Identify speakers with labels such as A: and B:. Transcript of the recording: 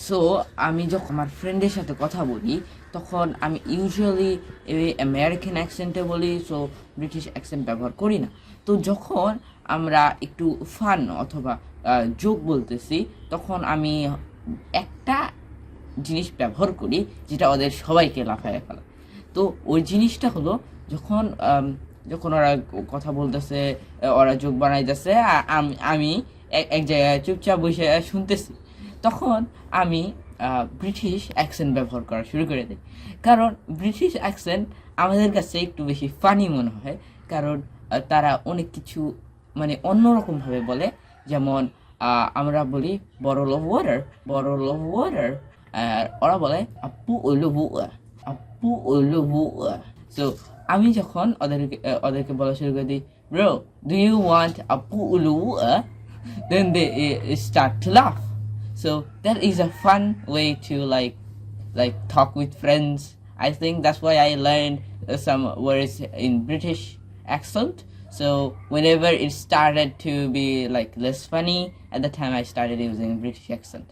A: So আমি যখন আমার ফ্রেন্ডের সাথে কথা বলি তখন আমি ইউজুয়ালি আমেরিকান অ্যাকসেন্টে বলি, সো ব্রিটিশ অ্যাকসেন্ট ব্যবহার করি না। তো যখন আমরা একটু ফান অথবা জোক বলতেছি তখন আমি একটা জিনিস ব্যবহার করি যেটা ওদের সবাইকে লাফায় ফেলে। তো ওই জিনিসটা হলো যখন যখন ওরা কথা বলতেছে, ওরা জোক বানাইতেছে, আমি এক জায়গায় চুপচাপ বসে শুনতেছি, তখন আমি ব্রিটিশ অ্যাকসেন্ট ব্যবহার করা শুরু করে দিই। কারণ ব্রিটিশ অ্যাকসেন্ট আমাদের কাছে একটু বেশি ফানি মনে হয়, কারণ তারা অনেক কিছু মানে অন্যরকমভাবে বলে। যেমন আমরা বলি bottle of water, bottle of water, আর ওরা বলে আপু ওইলো বুয়া, আপু ওইলো বুয়া। সো আমি যখন ওদেরকে বলা শুরু করে দিই, ব্রো ডু ইউ ওয়ান্ট আপু ওইলো বুয়া, then they start to laugh. So that is a fun way to like talk with friends. I think that's why I learned some words in British accent. So whenever it started to be like less funny, at the time I started using British accent.